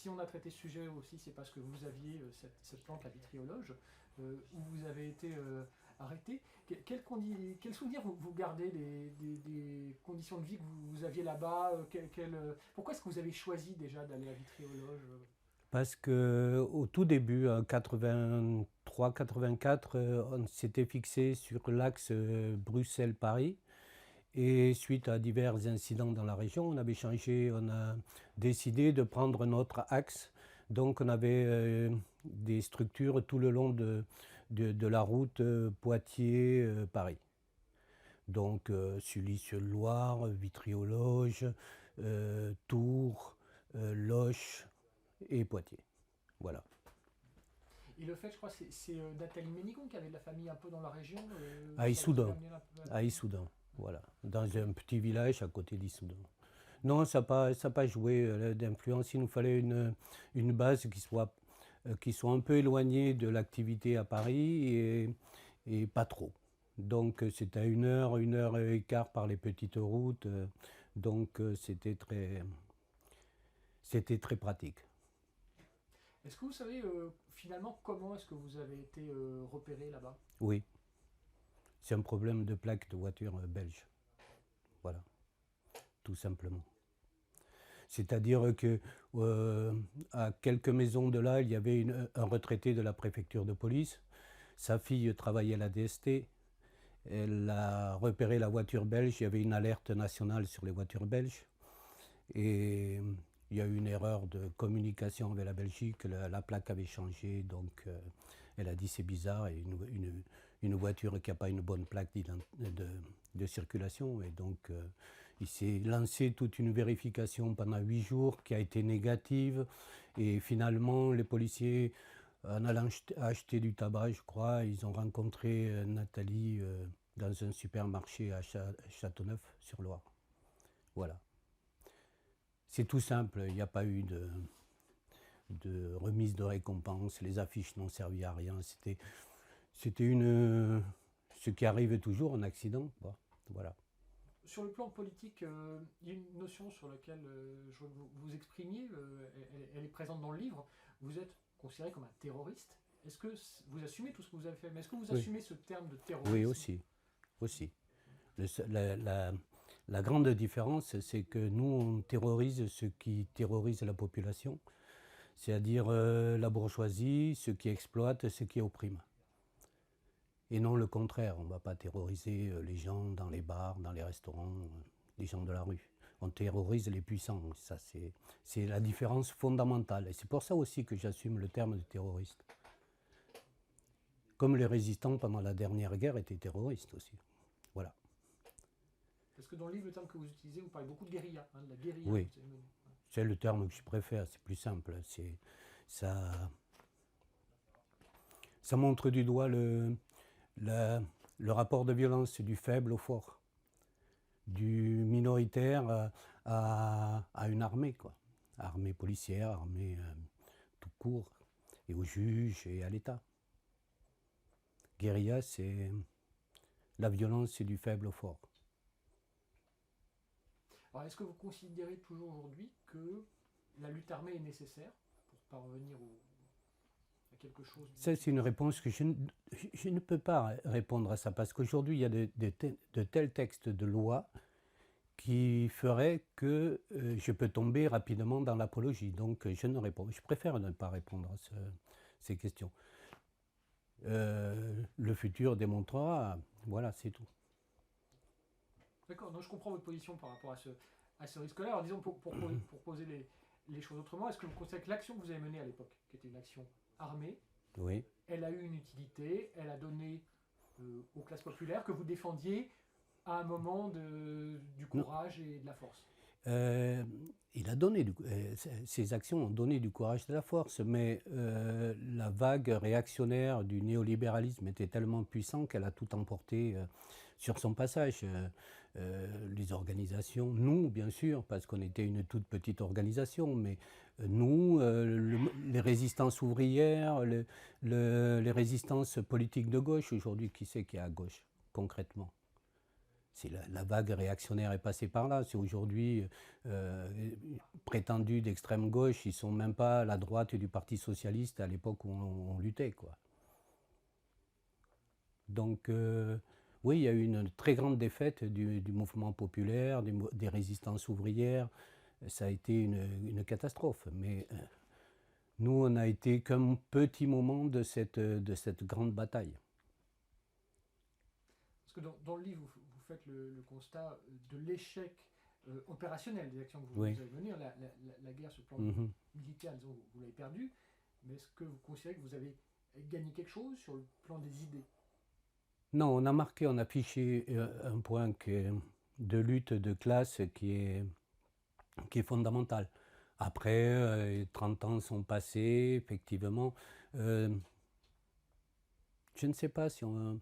si on a traité ce sujet aussi, c'est parce que vous aviez cette plante, la vitriologe, où vous avez été arrêté. Quel souvenir vous gardez des conditions de vie que vous aviez là-bas pourquoi est-ce que vous avez choisi déjà d'aller à vitriologe Parce que au tout début, en 83-84, on s'était fixé sur l'axe Bruxelles-Paris. Et suite à divers incidents dans la région, on a décidé de prendre notre axe. Donc on avait des structures tout le long de la route Poitiers-Paris. Donc Sully-sur-Loire, Vitriologe, Tours, Loches et Poitiers. Voilà. Et le fait, je crois, c'est Nathalie Ménigon qui avait de la famille un peu dans la région. À Ça vous a Issoudun. amené un peu À Issoudun, voilà. Dans un petit village à côté d'Issoudun. Non, ça n'a pas joué d'influence. Il nous fallait une base qui soit un peu éloignée de l'activité à Paris et pas trop. Donc c'était à une heure et quart par les petites routes. Donc c'était très pratique. Est-ce que vous savez finalement comment est-ce que vous avez été repéré là-bas? Oui, c'est un problème de plaque de voiture belge. Voilà, tout simplement. C'est-à-dire que à quelques maisons de là, il y avait un retraité de la préfecture de police. Sa fille travaillait à la DST. Elle a repéré la voiture belge. Il y avait une alerte nationale sur les voitures belges. Et il y a eu une erreur de communication avec la Belgique. La plaque avait changé. Donc elle a dit c'est bizarre. Et une voiture qui n'a pas une bonne plaque de circulation. Et donc il s'est lancé toute une vérification pendant 8 jours qui a été négative. Et finalement, les policiers, en allant acheter du tabac, je crois, ils ont rencontré Nathalie dans un supermarché à Châteauneuf-sur-Loire. Voilà. C'est tout simple, il n'y a pas eu de remise de récompense, les affiches n'ont servi à rien. C'était ce qui arrive toujours, un accident. Voilà. Sur le plan politique, il y a une notion sur laquelle je veux que vous exprimiez, elle est présente dans le livre. Vous êtes considéré comme un terroriste. Est-ce que vous assumez tout ce que vous avez fait? Mais est-ce que vous Oui, assumez ce terme de oui terrorisme? aussi. Le la grande différence, c'est que nous, on terrorise ceux qui terrorisent la population, c'est-à-dire la bourgeoisie, ceux qui exploitent, ceux qui oppriment. Et non le contraire, on ne va pas terroriser les gens dans les bars, dans les restaurants, les gens de la rue. On terrorise les puissants, ça c'est la différence fondamentale. Et c'est pour ça aussi que j'assume le terme de terroriste. Comme les résistants pendant la dernière guerre étaient terroristes aussi. Voilà. Parce que dans le livre, le terme que vous utilisez, vous parlez beaucoup de guérilla, de la guérilla. Oui, c'est le terme que je préfère, c'est plus simple. Ça, ça montre du doigt le rapport de violence du faible au fort, du minoritaire à une armée, quoi. Armée policière, armée tout court, et aux juges et à l'État. Guérilla, c'est la violence du faible au fort. Alors, est-ce que vous considérez toujours aujourd'hui que la lutte armée est nécessaire pour parvenir à quelque chose? Ça, c'est une réponse que je ne peux pas répondre à ça, parce qu'aujourd'hui, il y a de tels textes de loi qui feraient que je peux tomber rapidement dans l'apologie. Donc, je préfère ne pas répondre à ces questions. Le futur démontrera, voilà, c'est tout. D'accord, donc je comprends votre position par rapport à ce risque-là. Alors disons, pour poser les choses autrement, est-ce que vous considérez que l'action que vous avez menée à l'époque, qui était une action armée, Oui. elle a eu une utilité, elle a donné aux classes populaires que vous défendiez à un moment du courage et de la force? Il a donné ces actions ont donné du courage et de la force, mais la vague réactionnaire du néolibéralisme était tellement puissante qu'elle a tout emporté sur son passage. Les organisations, nous bien sûr, parce qu'on était une toute petite organisation, mais nous, les résistances ouvrières, les résistances politiques de gauche, aujourd'hui, qui c'est qui est à gauche, concrètement? La vague réactionnaire est passée par là. C'est aujourd'hui prétendus d'extrême gauche, ils ne sont même pas à la droite du Parti socialiste à l'époque où on luttait, quoi. Donc oui, il y a eu une très grande défaite du mouvement populaire, des résistances ouvrières. Ça a été une catastrophe. Mais nous, on n'a été qu'un petit moment de cette grande bataille. Parce que dans le livre, vous faites le constat de l'échec opérationnel des actions que vous avez menées. La guerre sur le plan militaire, disons, vous l'avez perdue. Mais est-ce que vous considérez que vous avez gagné quelque chose sur le plan des idées? Non, on a affiché un point de lutte de classe qui est fondamental. Après, 30 ans sont passés, effectivement. Je ne sais pas si on...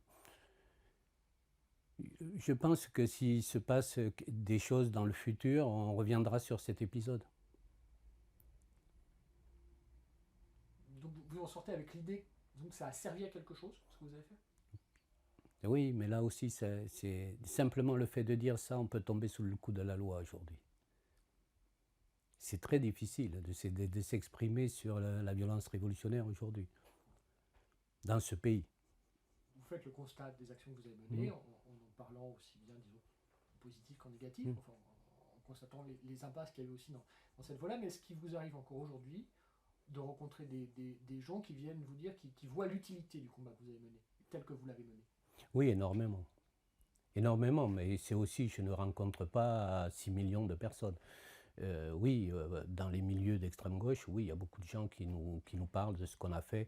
Je pense que s'il se passe des choses dans le futur, on reviendra sur cet épisode. Donc vous en sortez avec l'idée que ça a servi à quelque chose, ce que vous avez fait? Oui, mais là aussi, c'est simplement le fait de dire ça, on peut tomber sous le coup de la loi aujourd'hui. C'est très difficile de s'exprimer sur la violence révolutionnaire aujourd'hui, dans ce pays. Vous faites le constat des actions que vous avez menées, en parlant aussi bien, disons, positif qu'en négatif, enfin, en constatant les impasses qu'il y avait aussi dans cette voie-là. Mais est-ce qu'il vous arrive encore aujourd'hui de rencontrer des gens qui viennent vous dire, qui voient l'utilité du combat que vous avez mené, tel que vous l'avez mené? Oui, énormément. Énormément, mais c'est aussi, je ne rencontre pas 6 millions de personnes. Oui, dans les milieux d'extrême gauche, oui, il y a beaucoup de gens qui nous parlent de ce qu'on a fait.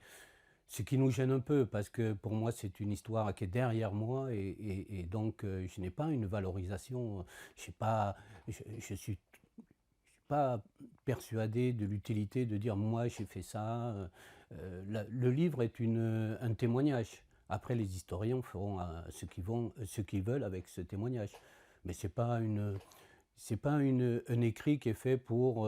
Ce qui nous gêne un peu, parce que pour moi, c'est une histoire qui est derrière moi, et donc je n'ai pas une valorisation. Je suis pas persuadé de l'utilité de dire moi j'ai fait ça. Le livre est un témoignage. Après, les historiens feront ce qu'ils veulent avec ce témoignage. Mais c'est pas un écrit qui est fait pour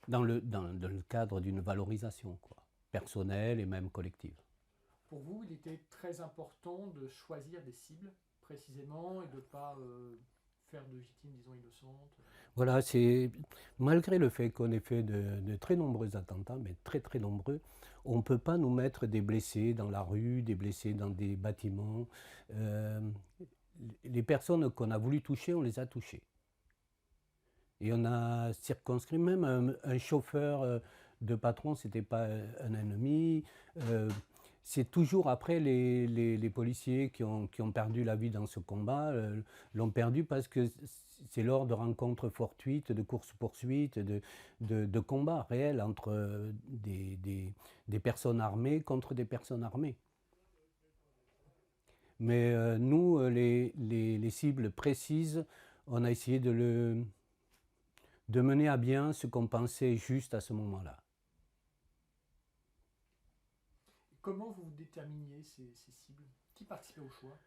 dans le cadre d'une valorisation, quoi, personnelle et même collective. Pour vous, il était très important de choisir des cibles précisément et de ne pas faire de victimes, disons, innocentes? Voilà, c'est malgré le fait qu'on ait fait de très nombreux attentats, mais très très nombreux, on ne peut pas nous mettre des blessés dans la rue, des blessés dans des bâtiments. Les personnes qu'on a voulu toucher, on les a touchées. Et on a circonscrit même un chauffeur de patron, c'était pas un ennemi. C'est toujours après les policiers qui ont perdu la vie dans ce combat, l'ont perdu parce que c'est lors de rencontres fortuites, de courses-poursuites, de combats réels entre des personnes armées contre des personnes armées. Mais nous, les cibles précises, on a essayé de mener à bien ce qu'on pensait juste à ce moment-là. Comment vous déterminiez ces cibles? Qui participait au choix?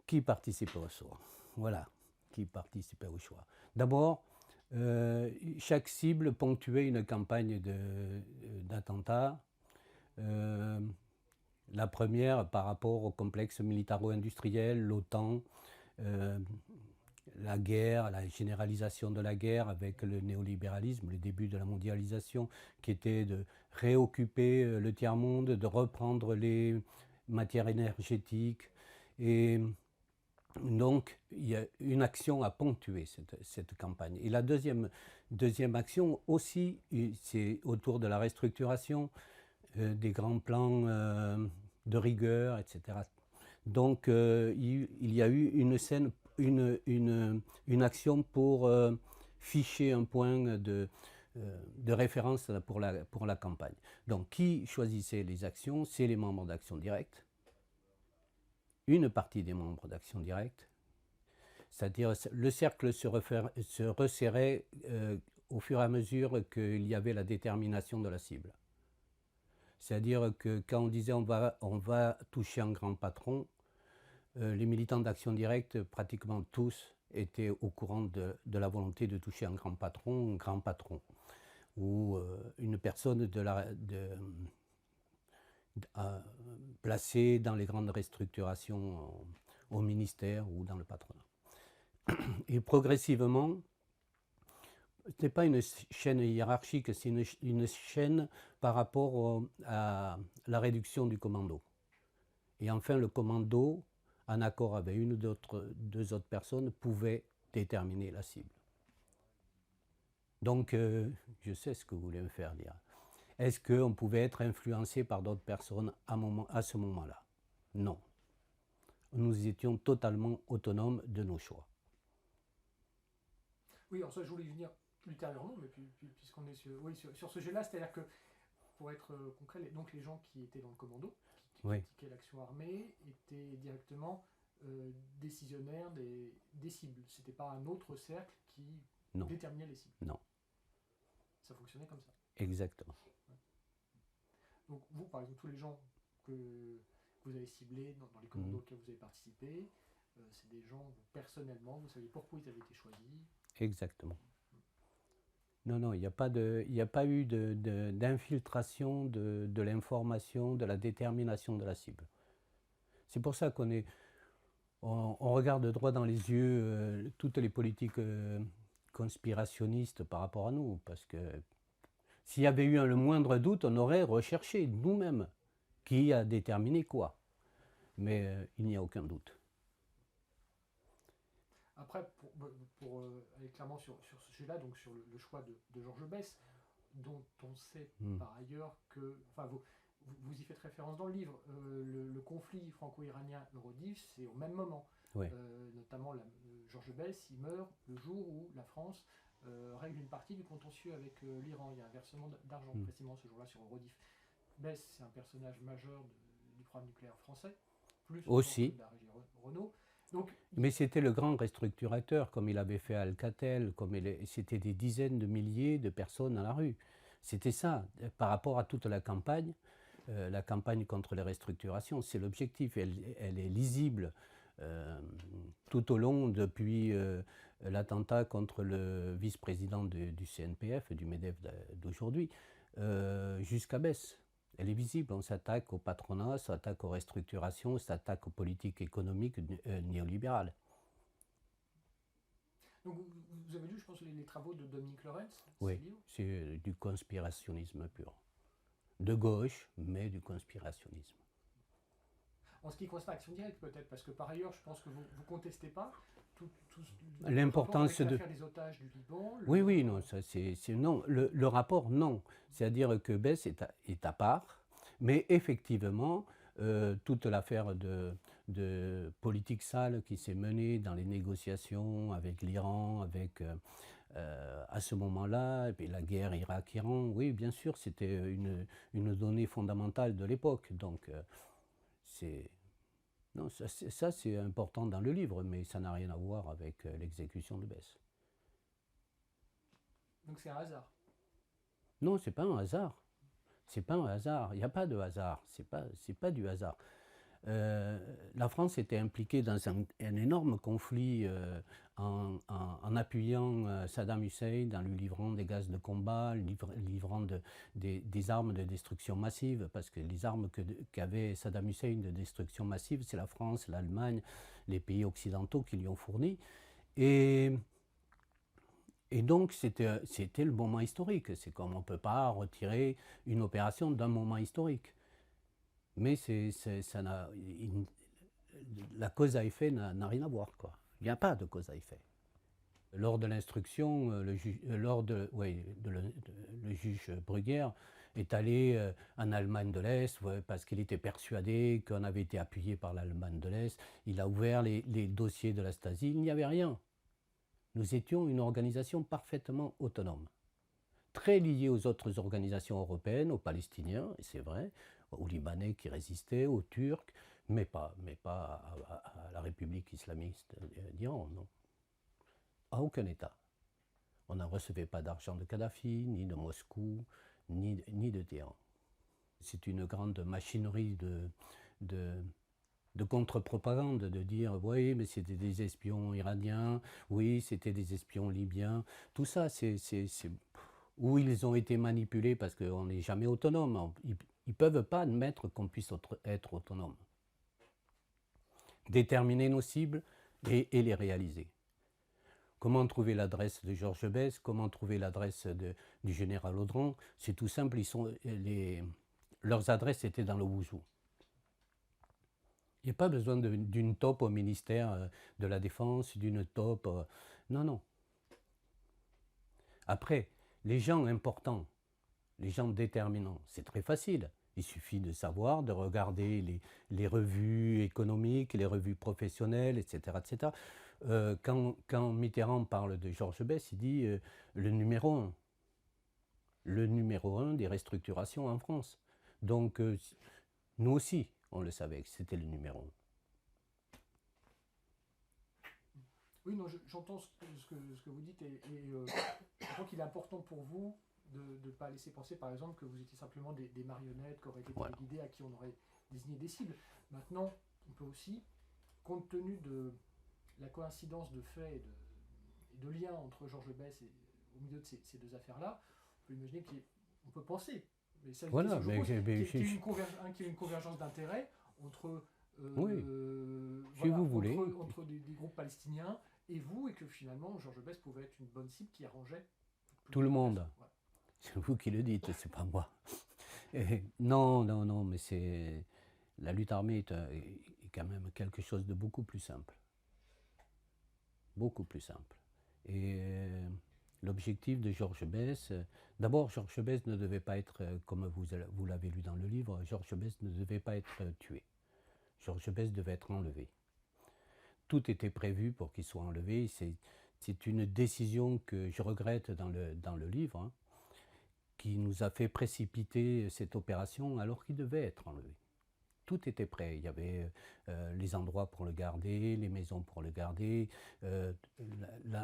Qui participait au choix? Voilà, qui participait au choix. D'abord, chaque cible ponctuait une campagne d'attentats. La première par rapport au complexe militaro-industriel, l'OTAN, la guerre, la généralisation de la guerre avec le néolibéralisme, le début de la mondialisation, qui était de réoccuper le tiers-monde, de reprendre les matières énergétiques. Et donc, il y a une action à ponctuer cette campagne. Et la deuxième action aussi, c'est autour de la restructuration, des grands plans de rigueur, etc. Donc, il y a eu une action pour ficher un point de référence pour la campagne. Donc, qui choisissait les actions? C'est les membres d'Action Directe, une partie des membres d'Action Directe, c'est-à-dire le cercle se resserrait au fur et à mesure qu'il y avait la détermination de la cible. C'est-à-dire que quand on disait on va toucher un grand patron, les militants d'Action Directe, pratiquement tous, étaient au courant de la volonté de toucher un grand patron, ou une personne placés dans les grandes restructurations au ministère ou dans le patronat. Et progressivement, ce n'est pas une chaîne hiérarchique, c'est une chaîne par rapport à la réduction du commando. Et enfin, le commando, en accord avec une ou deux autres personnes, pouvait déterminer la cible. Donc, je sais ce que vous voulez me faire dire. Est-ce qu'on pouvait être influencé par d'autres personnes à ce moment-là? Non. Nous étions totalement autonomes de nos choix. Oui, alors ça, je voulais y venir ultérieurement, mais puisqu'on est sur ce sujet-là, c'est-à-dire que, pour être concret, donc les gens qui étaient dans le commando, qui critiquaient l'action armée, étaient directement décisionnaires des cibles. C'était pas un autre cercle qui déterminait les cibles. Non. Ça fonctionnait comme ça. Exactement. Ouais. Donc vous, par exemple, tous les gens que vous avez ciblés dans les commandos auxquels vous avez participé, c'est des gens, personnellement, vous savez pourquoi ils avaient été choisis. Exactement. Non, non, il n'y a pas eu d'infiltration de l'information, de la détermination de la cible. C'est pour ça on regarde droit dans les yeux toutes les politiques conspirationnistes par rapport à nous, parce que s'il y avait eu le moindre doute, on aurait recherché nous-mêmes qui a déterminé quoi. Mais il n'y a aucun doute. Après, pour aller clairement sur ce sujet-là, donc sur le choix de Georges Besse, dont on sait par ailleurs que, enfin, vous y faites référence dans le livre, le conflit franco-iranien Eurodif, c'est au même moment. Oui. Notamment, Georges Besse, il meurt le jour où la France règle une partie du contentieux avec l'Iran. Il y a un versement d'argent précisément ce jour-là sur Eurodif. Besse, c'est un personnage majeur du programme nucléaire français, plus aussi que de la régie Renault. Donc, mais c'était le grand restructurateur, comme il avait fait à Alcatel, c'était des dizaines de milliers de personnes dans la rue. C'était ça, par rapport à toute la campagne contre les restructurations, c'est l'objectif. Elle est lisible tout au long, depuis l'attentat contre le vice-président du CNPF, du MEDEF d'aujourd'hui, jusqu'à Besse. Elle est visible, on s'attaque au patronat, on s'attaque aux restructurations, on s'attaque aux politiques économiques néolibérales. Donc vous avez lu, je pense, les travaux de Dominique Lorenz? Oui, c'est du conspirationnisme pur. De gauche, mais du conspirationnisme. En ce qui concerne l'action directe, peut-être, parce que par ailleurs, je pense que vous ne contestez pas l'importance de des otages du Liban. Oui, non, ça non. Le rapport, non. C'est-à-dire que Besse est à part, mais effectivement, toute l'affaire de politique sale qui s'est menée dans les négociations avec l'Iran, à ce moment-là, et puis la guerre Irak-Iran, oui, bien sûr, c'était une donnée fondamentale de l'époque. Donc, non, ça c'est important dans le livre, mais ça n'a rien à voir avec l'exécution de Besse. Donc c'est un hasard? Non, c'est pas un hasard. C'est pas un hasard. Il n'y a pas de hasard. C'est pas du hasard. La France était impliquée dans un énorme conflit en appuyant Saddam Hussein, en lui livrant des gaz de combat, livrant des armes de destruction massive, parce que les armes qu'avait Saddam Hussein de destruction massive, c'est la France, l'Allemagne, les pays occidentaux qui lui ont fourni. Et donc, c'était le moment historique. C'est comme on ne peut pas retirer une opération d'un moment historique. Mais la cause à effet n'a rien à voir, quoi. Il n'y a pas de cause à effet. Lors de l'instruction, le juge Bruguière est allé en Allemagne de l'Est parce qu'il était persuadé qu'on avait été appuyé par l'Allemagne de l'Est. Il a ouvert les dossiers de la Stasi, il n'y avait rien. Nous étions une organisation parfaitement autonome, très liée aux autres organisations européennes, aux Palestiniens, et c'est vrai, aux Libanais qui résistaient, aux Turcs, mais pas à la République islamiste d'Iran, non. À aucun État. On ne recevait pas d'argent de Kadhafi, ni de Moscou, ni de Téhéran. C'est une grande machinerie de contre-propagande, de dire oui, mais c'était des espions iraniens, oui, c'était des espions libyens. Tout ça, où ils ont été manipulés parce qu'on n'est jamais autonome. Ils ne peuvent pas admettre qu'on puisse être autonome. Déterminer nos cibles et les réaliser. Comment trouver l'adresse de Georges Besse, comment trouver l'adresse du général Audran? C'est tout simple, leurs adresses étaient dans le Wuzhou. Il n'y a pas besoin d'une top au ministère de la Défense, d'une top... non, non. Après, les gens importants, les gens déterminants, c'est très facile. Il suffit de savoir, de regarder les revues économiques, les revues professionnelles, etc. etc. Quand Mitterrand parle de Georges Besse, il dit le numéro 1. Le numéro 1 des restructurations en France. Donc, nous aussi, on le savait que c'était le numéro 1. Oui, non, j'entends ce que vous dites et je crois qu'il est important pour vous de ne pas laisser penser, par exemple, que vous étiez simplement des marionnettes qui auraient été téléguidées, à qui on aurait désigné des cibles. Maintenant, on peut aussi, compte tenu de la coïncidence de faits et de liens entre Georges Besse et au milieu de ces deux affaires-là, on peut imaginer qu'on peut penser, mais ça, voilà, qu'il y ait une convergence d'intérêts entre, si vous voulez, entre des groupes palestiniens et vous, et que finalement Georges Besse pouvait être une bonne cible qui arrangeait tout le monde. Ouais. C'est vous qui le dites, c'est pas moi. Non, mais c'est la lutte armée est quand même quelque chose de beaucoup plus simple. Beaucoup plus simple. Et l'objectif de Georges Besse, d'abord Georges Besse ne devait pas être, comme vous l'avez lu dans le livre, Georges Besse ne devait pas être tué. Georges Besse devait être enlevé. Tout était prévu pour qu'il soit enlevé. C'est une décision que je regrette dans le livre, hein, qui nous a fait précipiter cette opération alors qu'il devait être enlevé. Tout était prêt. Il y avait les endroits pour le garder, les maisons pour le garder.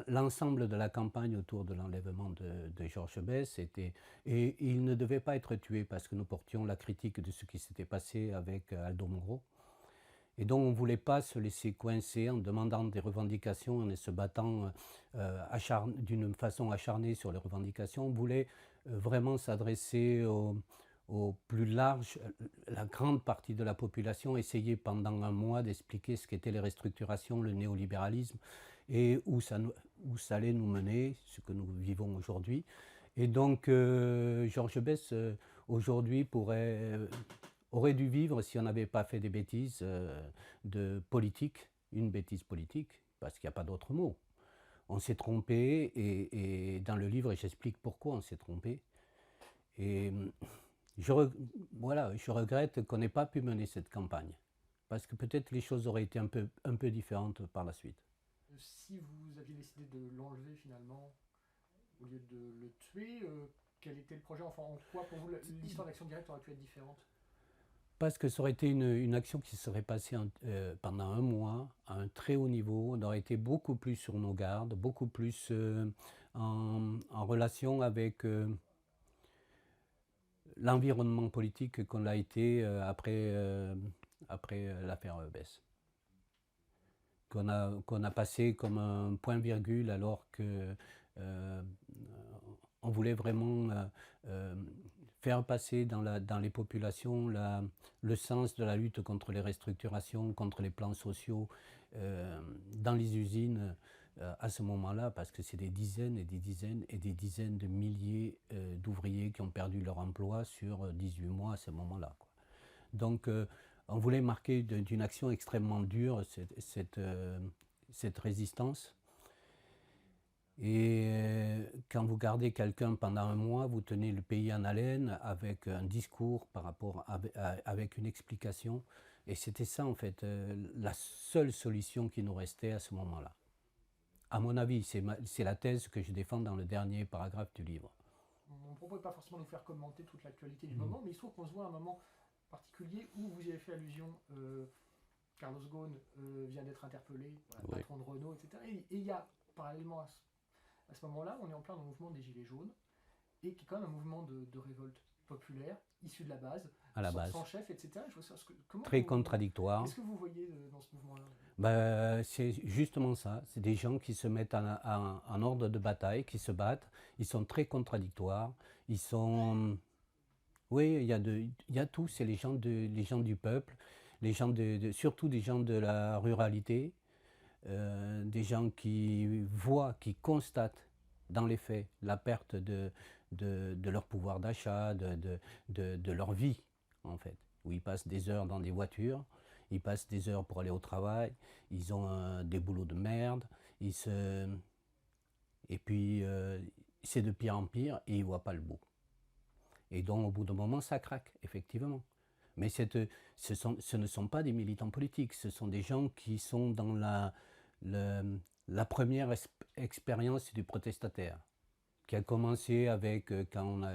L'ensemble de la campagne autour de l'enlèvement de Georges Besse était... Et il ne devait pas être tué parce que nous portions la critique de ce qui s'était passé avec Aldo Moro. Et donc on ne voulait pas se laisser coincer en demandant des revendications, en se battant d'une façon acharnée sur les revendications. On voulait vraiment s'adresser au plus large, la grande partie de la population, essayer pendant un mois d'expliquer ce qu'étaient les restructurations, le néolibéralisme, et où ça allait nous mener, ce que nous vivons aujourd'hui. Et donc Georges Besse, aujourd'hui, aurait dû vivre si on n'avait pas fait des bêtises de politique, une bêtise politique, parce qu'il n'y a pas d'autre mot. On s'est trompé, et dans le livre, j'explique pourquoi on s'est trompé. Et je regrette qu'on n'ait pas pu mener cette campagne, parce que peut-être les choses auraient été un peu différentes par la suite. Si vous aviez décidé de l'enlever finalement, au lieu de le tuer, quel était le projet? Enfin, en quoi pour vous l'histoire d'Action Directe aurait pu être différente? Parce que ça aurait été une action qui serait passée pendant un mois, à un très haut niveau. On aurait été beaucoup plus sur nos gardes, beaucoup plus en relation avec l'environnement politique qu'on l'a été après l'affaire Besse. Qu'on a passé comme un point-virgule alors que on voulait vraiment faire passer dans les populations le sens de la lutte contre les restructurations, contre les plans sociaux dans les usines à ce moment-là, parce que c'est des dizaines et des dizaines et des dizaines de milliers d'ouvriers qui ont perdu leur emploi sur 18 mois à ce moment-là. Donc on voulait marquer d'une action extrêmement dure cette résistance. Et quand vous gardez quelqu'un pendant un mois, vous tenez le pays en haleine avec un discours avec une explication. Et c'était ça, en fait, la seule solution qui nous restait à ce moment-là. À mon avis, c'est la thèse que je défends dans le dernier paragraphe du livre. On ne propose pas forcément de vous faire commenter toute l'actualité du moment, mais il se trouve qu'on se voit à un moment particulier où vous y avez fait allusion. Carlos Ghosn vient d'être interpellé, patron de Renault, etc. Et il y a, parallèlement à ce moment-là, on est en plein dans le mouvement des Gilets jaunes, et qui est quand même un mouvement de révolte populaire, issu de la base, sans chef, etc. Je vois ça, très contradictoire. Qu'est-ce que vous voyez dans ce mouvement-là? C'est justement ça, c'est des gens qui se mettent en ordre de bataille, qui se battent, ils sont très contradictoires, ils sont Oui, il y a tout, c'est les gens du peuple, les gens surtout des gens de la ruralité, des gens qui voient, qui constatent dans les faits la perte de leur pouvoir d'achat, de leur vie, en fait, où ils passent des heures dans des voitures, ils passent des heures pour aller au travail, ils ont des boulots de merde, et puis c'est de pire en pire et ils ne voient pas le bout. Et donc au bout d'un moment, ça craque, effectivement. Mais ce ne sont pas des militants politiques, ce sont des gens qui sont dans la première expérience du protestataire, qui a commencé avec quand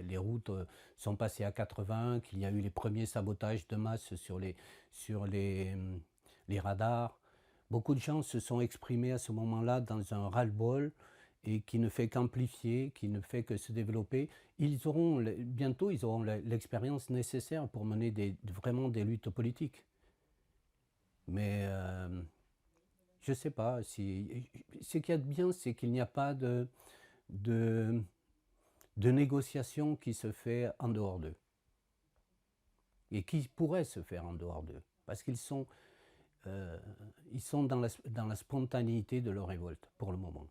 les routes sont passées à 80, qu'il y a eu les premiers sabotages de masse sur les radars. Beaucoup de gens se sont exprimés à ce moment-là dans un ras-le-bol et qui ne fait qu'amplifier, qui ne fait que se développer. Bientôt, ils auront l'expérience nécessaire pour mener vraiment des luttes politiques. Mais je ne sais pas. Ce qu'il y a de bien, c'est qu'il n'y a pas de négociation qui se fait en dehors d'eux. Et qui pourrait se faire en dehors d'eux. Parce qu'ils sont dans la spontanéité de leur révolte, pour le moment.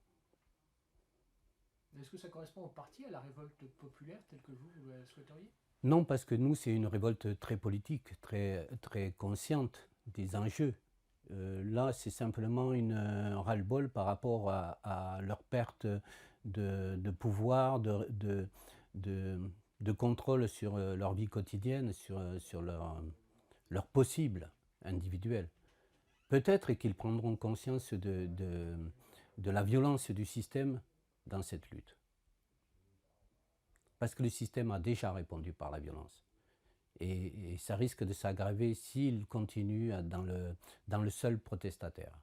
Est-ce que ça correspond en partie à la révolte populaire telle que vous la souhaiteriez? Non, parce que nous, c'est une révolte très politique, très, très consciente des enjeux. Là, c'est simplement un ras-le-bol par rapport à leur perte de pouvoir, de contrôle sur leur vie quotidienne, sur leur possible individuel. Peut-être qu'ils prendront conscience de la violence du système dans cette lutte. Parce que le système a déjà répondu par la violence. Et ça risque de s'aggraver s'il continue dans le seul protestataire.